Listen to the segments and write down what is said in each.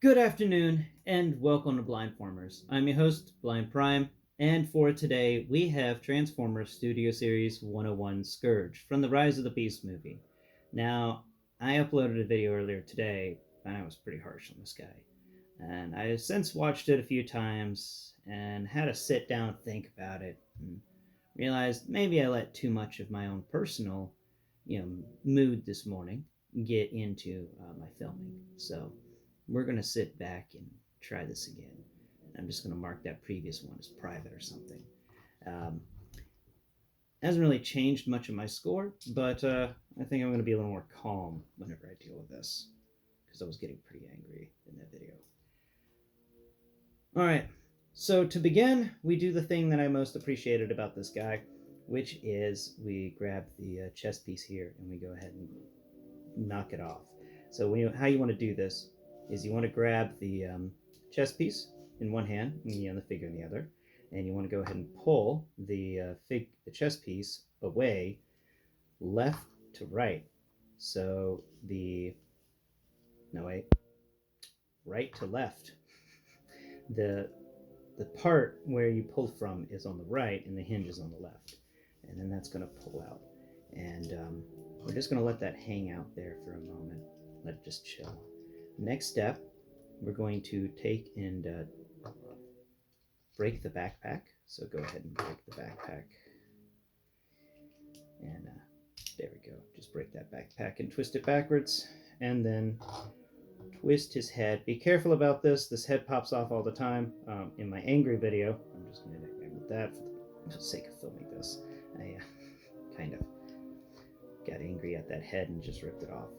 Good afternoon, and welcome to Blindformers. I'm your host, Blind Prime, and for today we have Transformers Studio Series 101 Skurge from the Rise of the Beast movie. Now, I uploaded a video earlier today, and I was pretty harsh on this guy. And I have since watched it a few times and had to sit down and think about it and realized maybe I let too much of my own personal, mood this morning get into my filming. So we're going to sit back and try this again. I'm just going to mark that previous one as private or something. Um, hasn't really changed much of my score, but I think I'm going to be a little more calm whenever I deal with this, because I was getting pretty angry in that video. Alright, so to begin, we do the thing that I most appreciated about this guy, which is we grab the chest piece here and we go ahead and knock it off. So how you want to do this is you want to grab the chest piece in one hand and the figure in the other, and you want to go ahead and pull the chest piece away left to right. So right to left. The part where you pull from is on the right and the hinge is on the left, and then that's going to pull out. And we're just going to let that hang out there for a moment, let it just chill. Next step, we're going to take and break the backpack. So go ahead and break the backpack, and there we go. Just break that backpack and twist it backwards, and then twist his head. Be careful about this. This head pops off all the time. In my angry video, I'm just going to with that for the sake of filming this. I kind of got angry at that head and just ripped it off.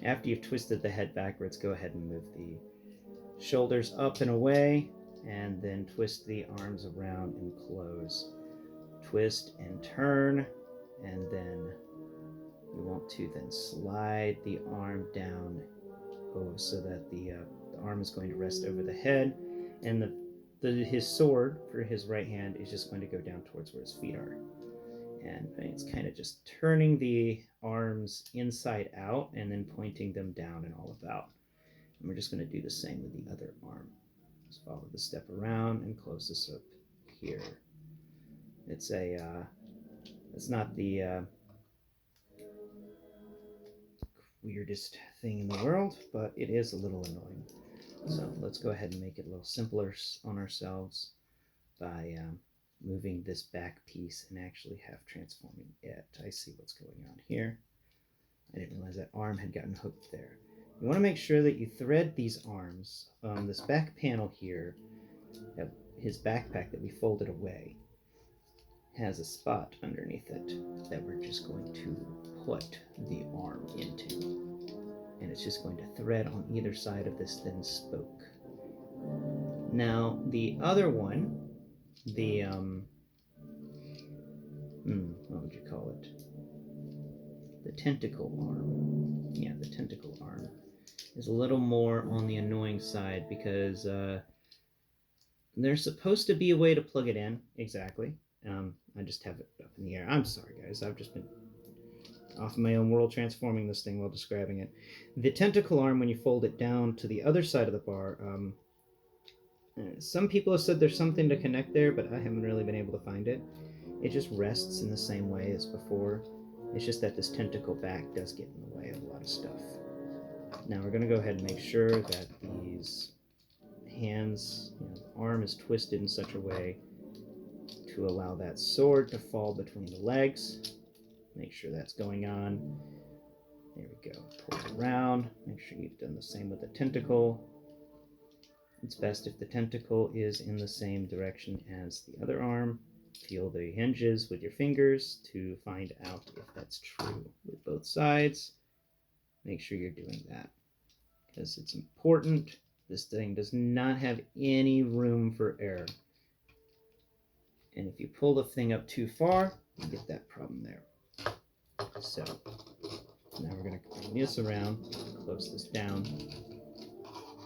After you've twisted the head backwards, go ahead and move the shoulders up and away, and then twist the arms around and close. Twist and turn, and then you want to then slide the arm down so that the arm is going to rest over the head, and his sword for his right hand is just going to go down towards where his feet are. And it's kind of just turning the arms inside out and then pointing them down and all about. And we're just going to do the same with the other arm. Just follow the step around and close this up here. It's not the weirdest thing in the world, but it is a little annoying. So let's go ahead and make it a little simpler on ourselves by moving this back piece and actually have transforming it. I see what's going on here. I didn't realize that arm had gotten hooked there. You want to make sure that you thread these arms. This back panel here, his backpack that we folded away, has a spot underneath it that we're just going to put the arm into. And it's just going to thread on either side of this thin spoke. Now, the other one, the, what would you call it? The tentacle arm. Yeah, the tentacle arm is a little more on the annoying side because there's supposed to be a way to plug it in, exactly. I just have it up in the air. I'm sorry, guys. I've just been off in my own world transforming this thing while describing it. The tentacle arm, when you fold it down to the other side of the bar, some people have said there's something to connect there, but I haven't really been able to find it. It just rests in the same way as before. It's just that this tentacle back does get in the way of a lot of stuff. Now we're going to go ahead and make sure that these hands, the arm is twisted in such a way to allow that sword to fall between the legs. Make sure that's going on. There we go. Pull it around. Make sure you've done the same with the tentacle. It's best if the tentacle is in the same direction as the other arm. Feel the hinges with your fingers to find out if that's true with both sides. Make sure you're doing that because it's important. This thing does not have any room for error. And if you pull the thing up too far, you get that problem there. So now we're going to bring this around, close this down,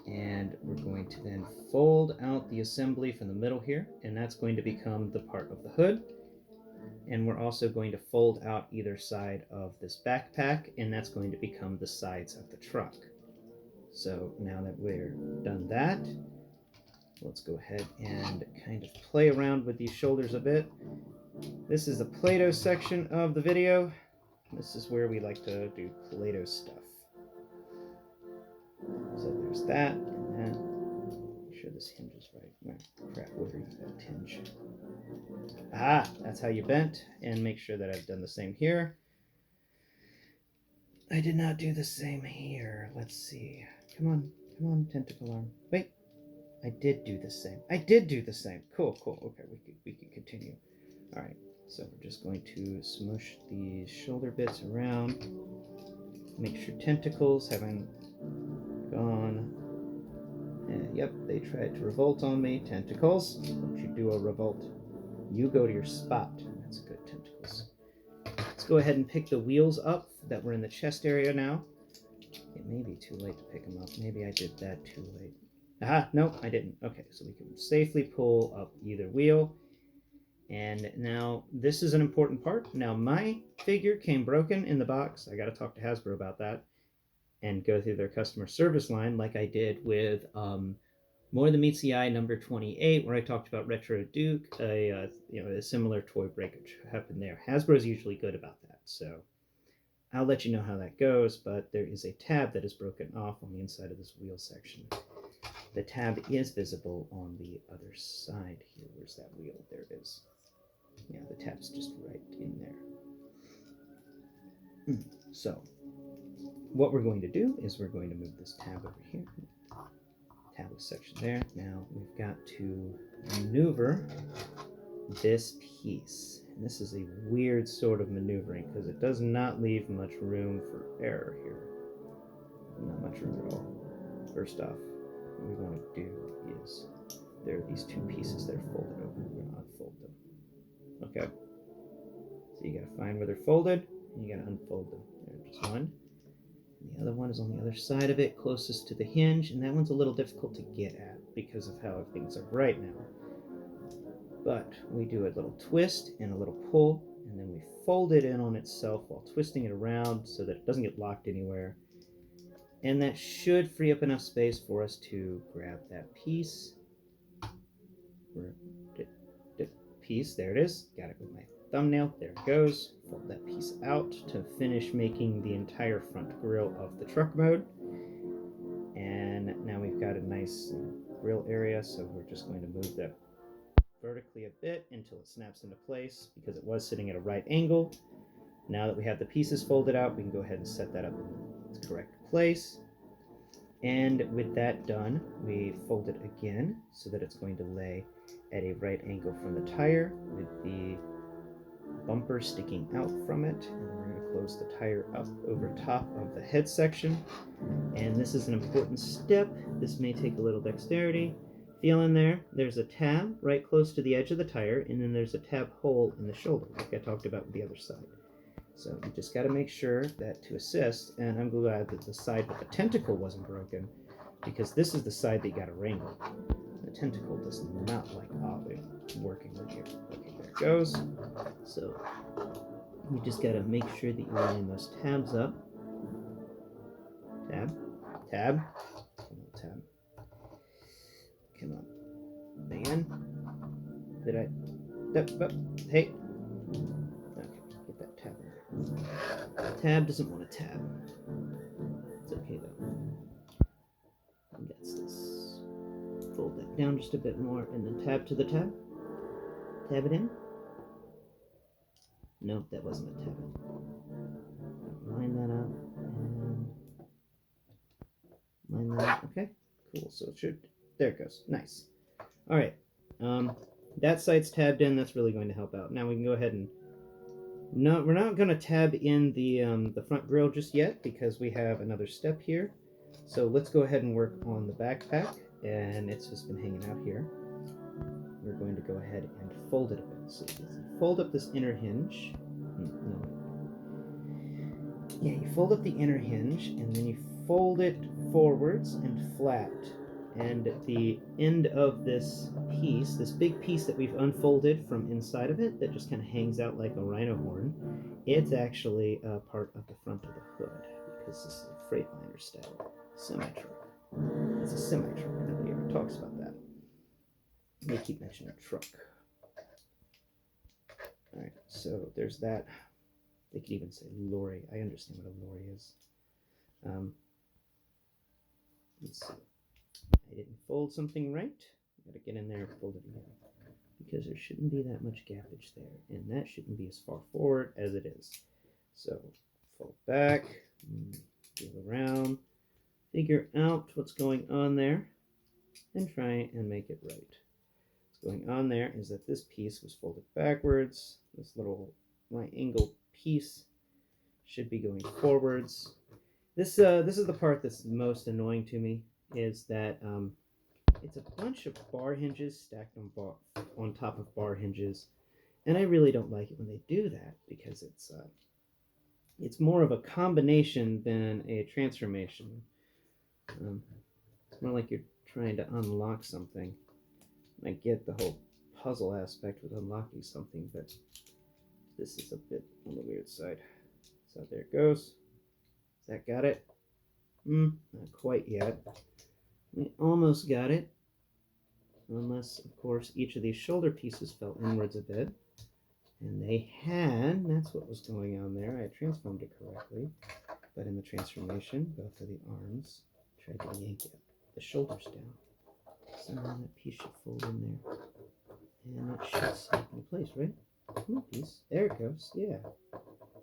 and we're going to then fold out the assembly from the middle here, and that's going to become the part of the hood. And we're also going to fold out either side of this backpack, and that's going to become the sides of the truck. So now that we're done that, let's go ahead and kind of play around with these shoulders a bit. This is the Play-Doh section of the video. This is where we like to do Play-Doh stuff. So there's that, and then make sure this hinge is right. Oh, crap, where are you bent hinge? Ah, that's how you bent, and make sure that I've done the same here. I did not do the same here. Let's see. Come on, tentacle arm. Wait, I did do the same. I did do the same. Cool. Okay, we can continue. All right, so we're just going to smush these shoulder bits around. Make sure tentacles haven't gone. And yep, they tried to revolt on me. Tentacles, don't you do a revolt. You go to your spot. That's good, tentacles. Let's go ahead and pick the wheels up that were in the chest area now. It may be too late to pick them up. Maybe I did that too late. Aha, no, I didn't. Okay, so we can safely pull up either wheel. And now this is an important part. Now my figure came broken in the box. I got to talk to Hasbro about that and go through their customer service line like I did with More Than Meets the Eye number 28, where I talked about Retro Duke, a similar toy breakage happened there. Hasbro's usually good about that, so I'll let you know how that goes, but there is a tab that is broken off on the inside of this wheel section. The tab is visible on the other side here. Where's that wheel? There it is. Yeah, the tab's just right in there. So, what we're going to do is we're going to move this tab over here. Tab section there. Now we've got to maneuver this piece. And this is a weird sort of maneuvering because it does not leave much room for error here. Not much room at all. First off, what we want to do is there are these two pieces that are folded over. We're going to unfold them. Okay. So you got to find where they're folded and you got to unfold them. There's one. And the other one is on the other side of it, closest to the hinge, and that one's a little difficult to get at because of how things are right now. But we do a little twist and a little pull, and then we fold it in on itself while twisting it around so that it doesn't get locked anywhere. And that should free up enough space for us to grab that piece. There it is. Got it with my thumbnail. There it goes. Fold that piece out to finish making the entire front grille of the truck mode. And now we've got a nice grill area, so we're just going to move that vertically a bit until it snaps into place because it was sitting at a right angle. Now that we have the pieces folded out, we can go ahead and set that up in its correct place. And with that done, we fold it again so that it's going to lay at a right angle from the tire with the bumper sticking out from it. And then we're going to close the tire up over top of the head section. And this is an important step. This may take a little dexterity. Feel in there, there's a tab right close to the edge of the tire, and then there's a tab hole in the shoulder, like I talked about with the other side. So you just got to make sure that to assist, and I'm glad that the side with the tentacle wasn't broken, because this is the side that you got to wrangle. The tentacle does not like working with you. Okay, there it goes. So you just got to make sure that you line those tabs up. Tab. Tab. Tab. Come on. Again. Did I? Hey. Okay, get that tab in there. Tab doesn't want a tab. It's okay though. That's this. Fold that down just a bit more and then tab to the tab. Tab it in. Nope, that wasn't a tab. Line that up and line that up. Okay, cool. So it should. There it goes. Nice. All right. That side's tabbed in. That's really going to help out. Now we can go ahead and we're not going to tab in the front grille just yet because we have another step here. So let's go ahead and work on the backpack, and it's just been hanging out here. We're going to go ahead and fold it a bit. So fold up this inner hinge. No. Yeah, you fold up the inner hinge, and then you fold it forwards and flat. And the end of this piece, this big piece that we've unfolded from inside of it that just kind of hangs out like a rhino horn, it's actually a part of the front of the hood because this is a Freightliner style semi-truck. It's a semi-truck. Nobody ever talks about that. They keep mentioning truck. Alright, so there's that. They could even say lorry. I understand what a lorry is. Let's see. I didn't fold something right. Gotta get in there and fold it again. Because there shouldn't be that much gappage there. And that shouldn't be as far forward as it is. So fold back, feel around, figure out what's going on there, and try and make it right. What's going on there is that this piece was folded backwards. This little right angle piece should be going forwards. This is the part that's most annoying to me, is that it's a bunch of bar hinges stacked on top of bar hinges, and I really don't like it when they do that, because it's more of a combination than a transformation. It's more like you're trying to unlock something. I get the whole puzzle aspect with unlocking something, but this is a bit on the weird side. So there it goes. Has that got it? Not quite yet. We almost got it. Unless, of course, each of these shoulder pieces fell inwards a bit. And they had. That's what was going on there. I transformed it correctly. But in the transformation, both of the arms tried to yank the shoulders down. Somehow that piece should fold in there. And it should snap into place, right? Come on, piece. There it goes. Yeah.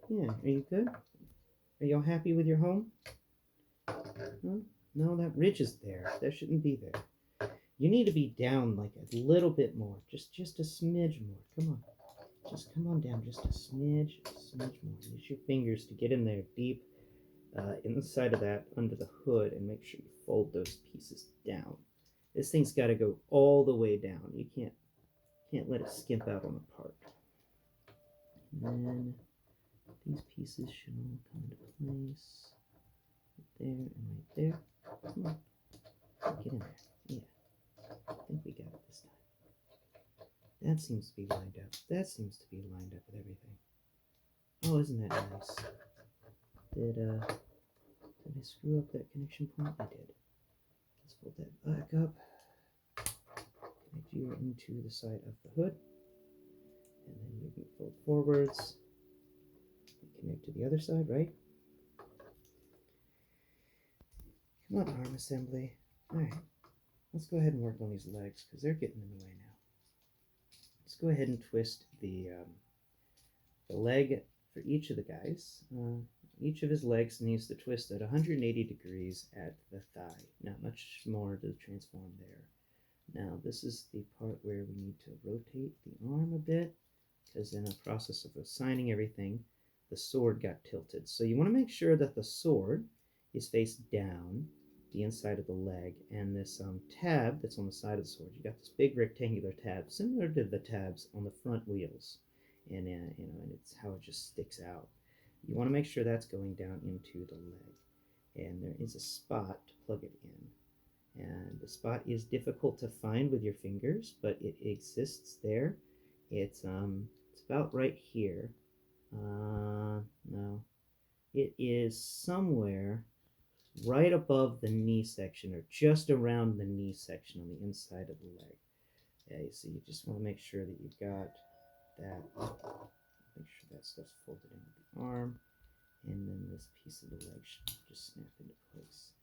Yeah. Are you good? Are you all happy with your home? Huh? No, that ridge is there. That shouldn't be there. You need to be down like a little bit more. Just a smidge more. Come on. Just come on down just a smidge more. Use your fingers to get in there deep inside of that under the hood, and make sure you fold those pieces down. This thing's got to go all the way down. You can't let it skimp out on the part. And then these pieces should all come into place. Right there and right there. Come on. Get in there. Yeah. I think we got it this time. That seems to be lined up. That seems to be lined up with everything. Oh, isn't that nice? Did I screw up that connection point? I did. Let's fold that back up. Connect you into the side of the hood. And then you can fold forwards. Connect to the other side, right? Come on, arm assembly. Alright. Let's go ahead and work on these legs, because they're getting in the way now. Let's go ahead and twist the leg for each of the guys. Each of his legs needs to twist at 180 degrees at the thigh. Not much more to transform there. Now this is the part where we need to rotate the arm a bit, because in the process of assigning everything, the sword got tilted. So you want to make sure that the sword is face down, the inside of the leg, and this tab that's on the side of the sword. You got this big rectangular tab, similar to the tabs on the front wheels, and and it's how it just sticks out. You want to make sure that's going down into the leg, and there is a spot to plug it in. And the spot is difficult to find with your fingers, but it exists there. It's about right here. No, it is somewhere right above the knee section, or just around the knee section on the inside of the leg. Yeah, so you just want to make sure that you've got that. Make sure that stuff's folded into the arm, and then this piece of the leg should just snap into place.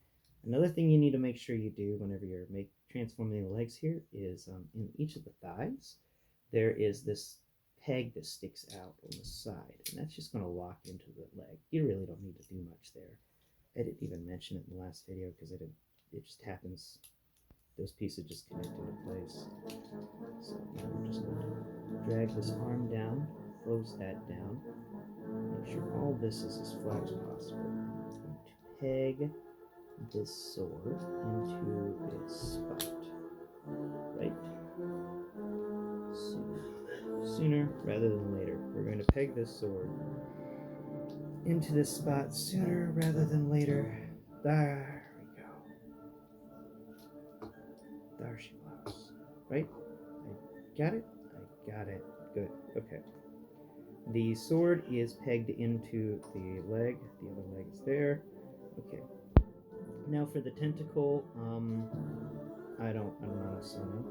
Another thing you need to make sure you do whenever you're transforming the legs here is in each of the thighs, there is this peg that sticks out on the side, and that's just going to lock into the leg. You really don't need to do much there. I didn't even mention it in the last video because it just happens. Those pieces just connect into place. So now we're just going to drag this arm down, close that down, make sure all this is as flat as possible. I'm going to peg this sword into its spot. Right? Sooner rather than later. We're going to peg this sword into this spot sooner rather than later. There we go. There she was. Right? I got it? I got it. Good. Okay. The sword is pegged into the leg. The other leg is there. Okay. Now for the tentacle, I don't honestly know.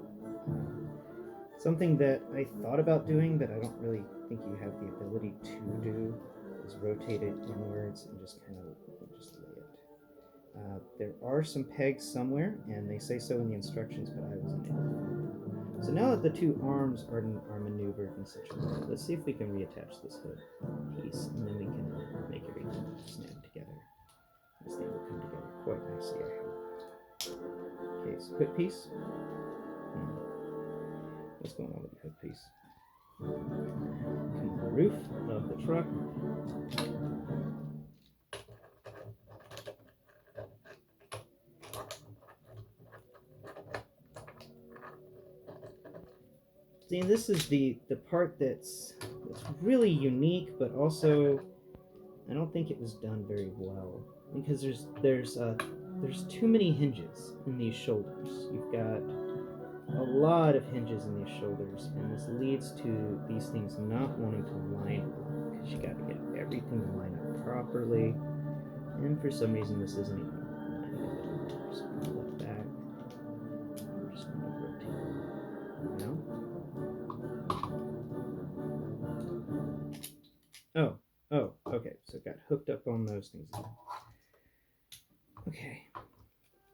Something that I thought about doing, but I don't really think you have the ability to do, is rotate it inwards and just kind of just lay it. There are some pegs somewhere, and they say so in the instructions, but I wasn't able to find them. So now that the two arms are maneuvered in such a way, let's see if we can reattach this hood piece, and then we can make everything snap together. This thing will come together quite nicely, I hope. Okay, so hood piece. What's going on with the hood piece? Come on the roof of the truck. See, this is the part that's really unique, but also I don't think it was done very well, because there's too many hinges in these shoulders. You've got a lot of hinges in these shoulders, and this leads to these things not wanting to line up, because you got to get everything to line up properly, and for some reason this isn't even lining up anymore. So pull that back. We're just going to rotate it now. Oh, okay, so it got hooked up on those things again. Okay,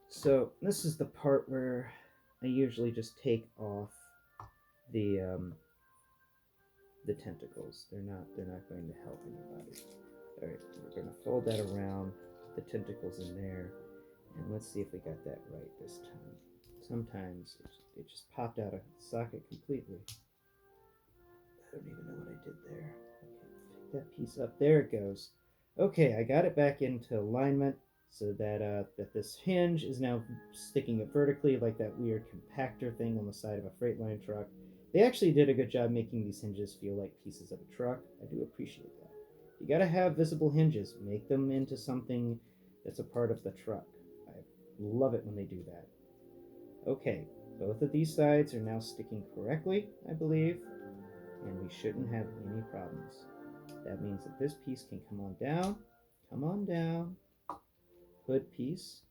so this is the part where I usually just take off the tentacles. They're not going to help anybody. All right, we're going to fold that around, the tentacles in there, and let's see if we got that right this time. Sometimes it just popped out of socket completely. I don't even know what I did there. Okay, pick that piece up. There it goes. Okay, I got it back into alignment so that that this hinge is now sticking up vertically like that weird compactor thing on the side of a Freightliner truck. They actually did a good job making these hinges feel like pieces of a truck. I do appreciate that. You gotta have visible hinges. Make them into something that's a part of the truck. I love it when they do that. Okay, both of these sides are now sticking correctly, I believe, and we shouldn't have any problems. That means that this piece can come on down. Come on down. Hood piece.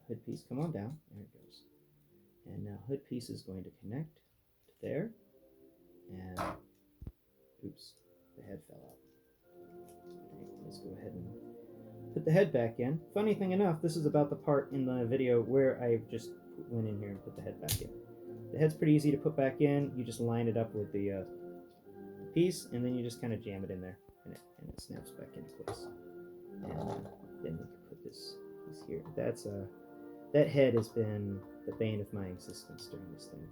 Hood piece, come on down. There it goes. And now hood piece is going to connect to there. And oops, the head fell out. Okay, let's go ahead and put the head back in. Funny thing enough, this is about the part in the video where I just went in here and put the head back in. The head's pretty easy to put back in. You just line it up with the piece, and then you just kind of jam it in there, and it snaps back into place. And then we can put this piece here. That head has been the bane of my existence during this thing.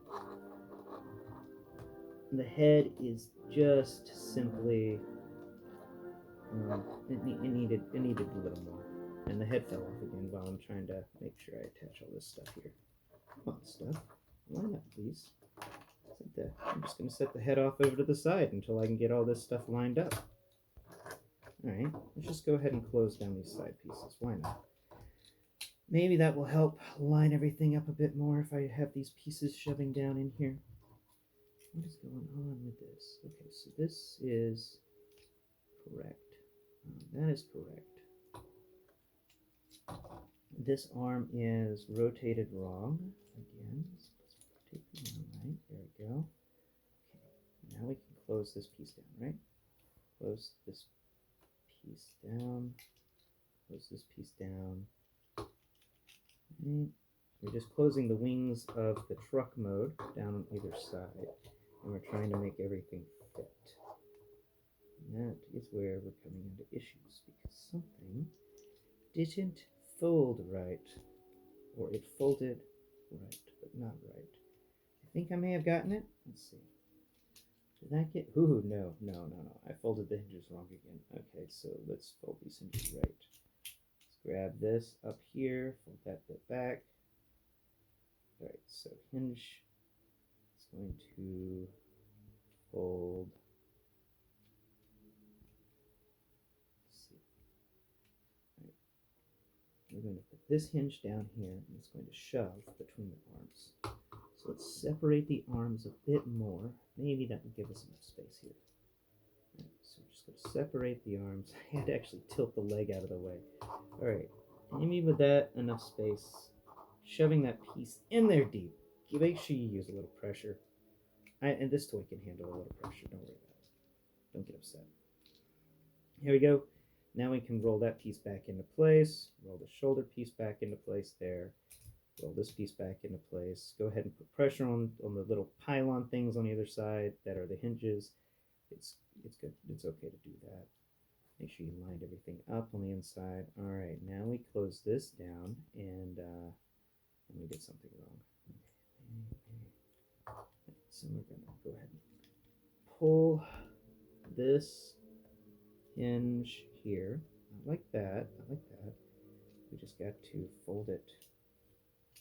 And the head is just simply it needed a little more, and the head fell off again while I'm trying to make sure I attach all this stuff here. Come on, stuff, line up, please. I'm just going to set the head off over to the side until I can get all this stuff lined up. Alright, let's just go ahead and close down these side pieces. Why not? Maybe that will help line everything up a bit more if I have these pieces shoving down in here. What is going on with this? Okay, so this is correct. That is correct. This arm is rotated wrong. Again, let's rotate the arm right. There we go. Okay, now we can close this piece down, right? Close this piece down. Close this piece down. Right. We're just closing the wings of the truck mode down on either side, and we're trying to make everything fit. And that is where we're coming into issues, because something didn't fold right, or it folded right, but not right. I think I may have gotten it. Let's see. Did that get... Ooh, no. I folded the hinges wrong again. Okay, so let's fold these hinges right. Let's grab this up here, fold that bit back. Alright, so hinge is going to fold. Let's see. Right. We're going to put this hinge down here, and it's going to shove between the arms. So let's separate the arms a bit more. Maybe that will give us enough space here. Right, so we're just going to separate the arms. I had to actually tilt the leg out of the way. Alright, Maybe with that enough space, shoving that piece in there deep. You make sure you use a little pressure. And this toy can handle a little pressure. Don't worry about it. Don't get upset. Here we go. Now we can roll that piece back into place. Roll the shoulder piece back into place there. Roll this piece back into place. Go ahead and put pressure on the little pylon things on either side that are the hinges. It's good. It's okay to do that. Make sure you lined everything up on the inside. All right, now we close this down, and we did something wrong. So we're gonna go ahead and pull this hinge here. I like that. I like that. We just got to fold it.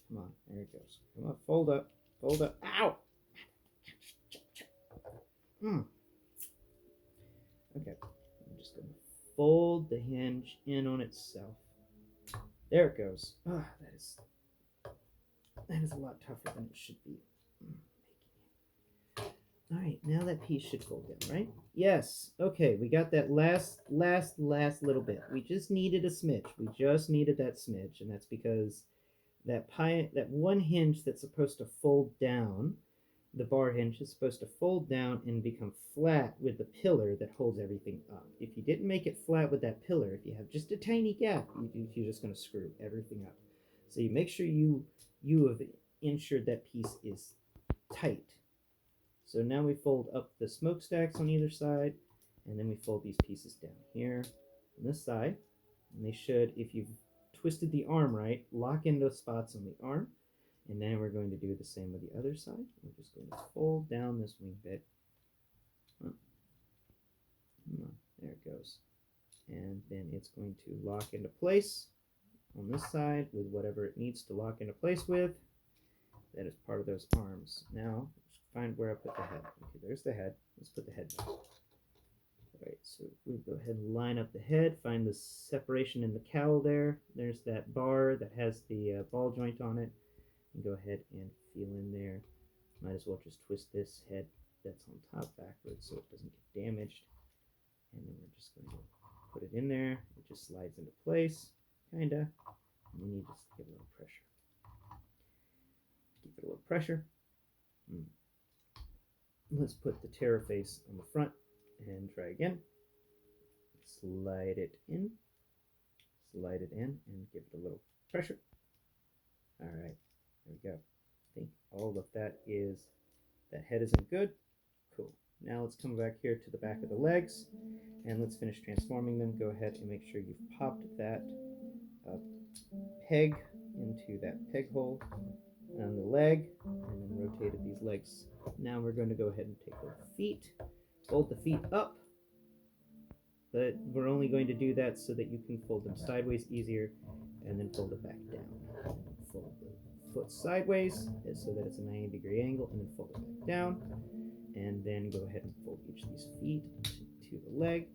Come on, there it goes. Come on, fold up, fold up. Ow! Okay, I'm just gonna fold the hinge in on itself. There it goes. Ah, that is a lot tougher than it should be. All right, now that piece should fold in, right? Yes. Okay, we got that last little bit. We just needed a smidge. We just needed that smidge, and that's because that one hinge that's supposed to fold down, the bar hinge is supposed to fold down and become flat with the pillar that holds everything up. If you didn't make it flat with that pillar, if you have just a tiny gap, you're just going to screw everything up. So you make sure you have ensured that piece is tight. So now we fold up the smokestacks on either side, and then we fold these pieces down here on this side. And they should, if you've twisted the arm right, lock in those spots on the arm. And then we're going to do the same with the other side. We're just going to fold down this wing bit. Come on, there it goes. And then it's going to lock into place on this side with whatever it needs to lock into place with. That is part of those arms. Now, find where I put the head. Okay, there's the head. Let's put the head back. All right, so we go ahead and line up the head. Find the separation in the cowl there. There's that bar that has the ball joint on it. And go ahead and feel in there. Might as well just twist this head that's on top backwards so it doesn't get damaged. And then we're just going to put it in there. It just slides into place, kinda. And then you just give it a little pressure. Give it a little pressure. Let's put the terror face on the front and try again. Slide it in, and give it a little pressure. All right, there we go. I think all of that head isn't good. Cool. Now let's come back here to the back of the legs, and let's finish transforming them. Go ahead and make sure you've popped that peg into that peg hole on the leg, and then rotated these legs. Now we're going to go ahead and take the feet, fold the feet up, but we're only going to do that so that you can fold them sideways easier, and then fold it back down. Fold the foot sideways so that it's a 90-degree angle, and then fold it back down, and then go ahead and fold each of these feet to the leg.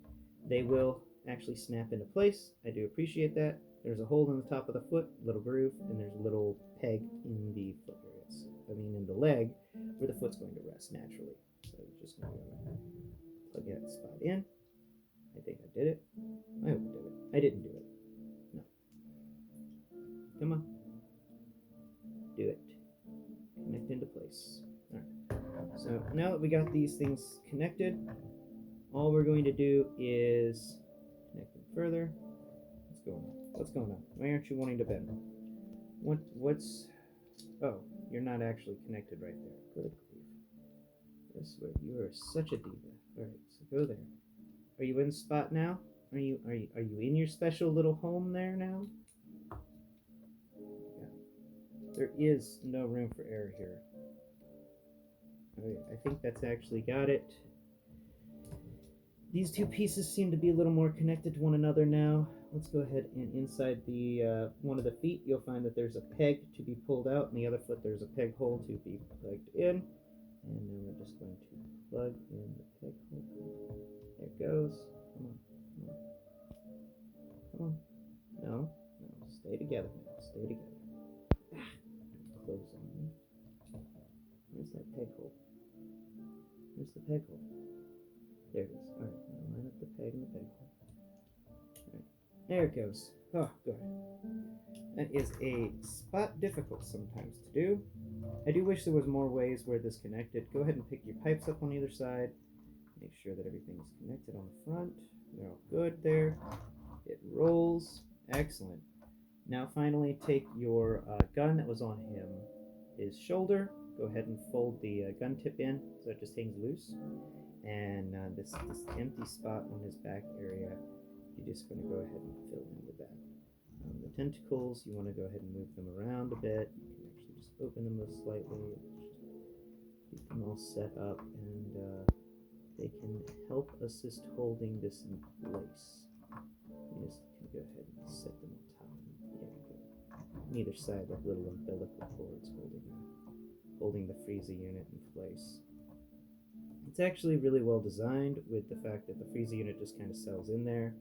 They will actually snap into place. I do appreciate that. There's a hole in the top of the foot, little groove, and there's a little peg in the foot areas. In the leg, where the foot's going to rest naturally. So we're just going to plug that spot in. I think I did it. I hope I did it. I didn't do it. No. Come on. Do it. Connect into place. All right. So now that we got these things connected, all we're going to do is connect them further. What's going on? What's going on? Why aren't you wanting to bend? What's... Oh, you're not actually connected right there. Good grief. This way, you are such a diva. All right, so go there. Are you in the spot now? Are you in your special little home there now? Yeah. There is no room for error here. Okay, I think that's actually got it. These two pieces seem to be a little more connected to one another now. Let's go ahead and inside the one of the feet, you'll find that there's a peg to be pulled out, and the other foot there's a peg hole to be plugged in. And then we're just going to plug in the peg hole. There it goes. Come on, come on. Come on. No, stay together now. Stay together. Close on me. Where's that peg hole? Where's the peg hole? There it is. Alright, now line up the peg and the peg hole. Alright, there it goes. Oh, good. That is a spot difficult sometimes to do. I do wish there was more ways where this connected. Go ahead and pick your pipes up on either side. Make sure that everything's connected on the front. They're all good there. It rolls. Excellent. Now finally take your gun that was on his shoulder. Go ahead and fold the gun tip in so it just hangs loose. And this empty spot on his back area, you're just going to go ahead and fill in with that. The tentacles, you want to go ahead and move them around a bit. You can actually just open them slightly, keep them all set up, and they can help assist holding this in place. You just can go ahead and set them on top. There we go. On either side, like little umbilical cords holding the freezer unit in place. It's actually really well designed with the fact that the freezer unit just kind of settles in there,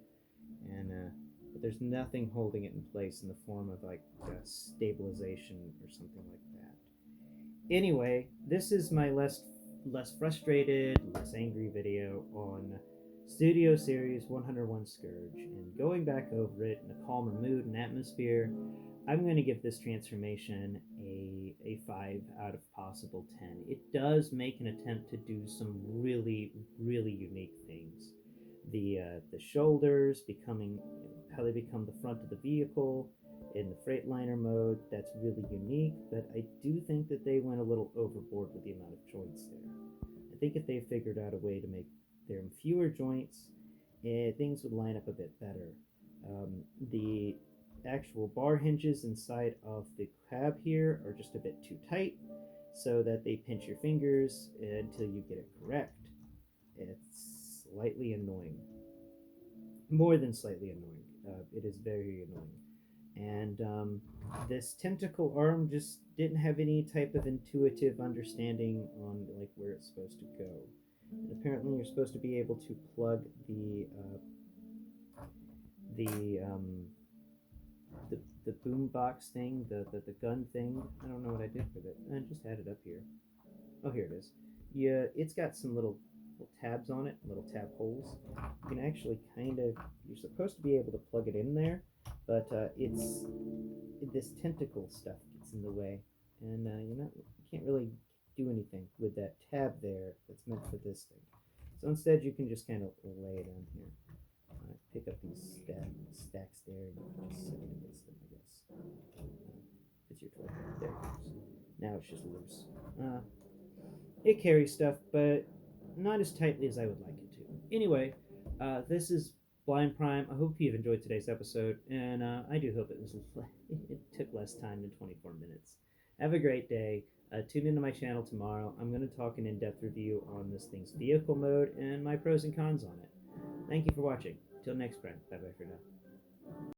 and but there's nothing holding it in place in the form of like stabilization or something like that. Anyway, this is my less frustrated, less angry video on Studio Series 101 Skurge, and going back over it in a calmer mood and atmosphere, I'm going to give this transformation a 5 out of possible 10. It does make an attempt to do some really, really unique things. The shoulders becoming, how they become the front of the vehicle in the Freightliner mode, that's really unique, but I do think that they went a little overboard with the amount of joints there. I think if they figured out a way to make there fewer joints, things would line up a bit better. The actual bar hinges inside of the cab here are just a bit too tight, so that they pinch your fingers until you get it correct. It's slightly annoying. More than slightly annoying. It is very annoying. And this tentacle arm just didn't have any type of intuitive understanding on like where it's supposed to go. And apparently you're supposed to be able to plug the boom box thing, the gun thing. I don't know what I did with it. I just had it up here. Oh, here it is. Yeah, it's got some little tabs on it, little tab holes. You can actually you're supposed to be able to plug it in there, but it's this tentacle stuff gets in the way, and you can't really do anything with that tab there that's meant for this thing. So instead, you can just kind of lay it on here. Pick up these stacks there, and you can just set it against them, I guess. It's your toy. There it goes. Now it's just loose. It carries stuff, but not as tightly as I would like it to. Anyway, this is Blind Prime. I hope you've enjoyed today's episode, and I do hope it took less time than 24 minutes. Have a great day. Tune into my channel tomorrow. I'm going to talk an in-depth review on this thing's vehicle mode and my pros and cons on it. Thank you for watching. Till next time. Bye-bye for now.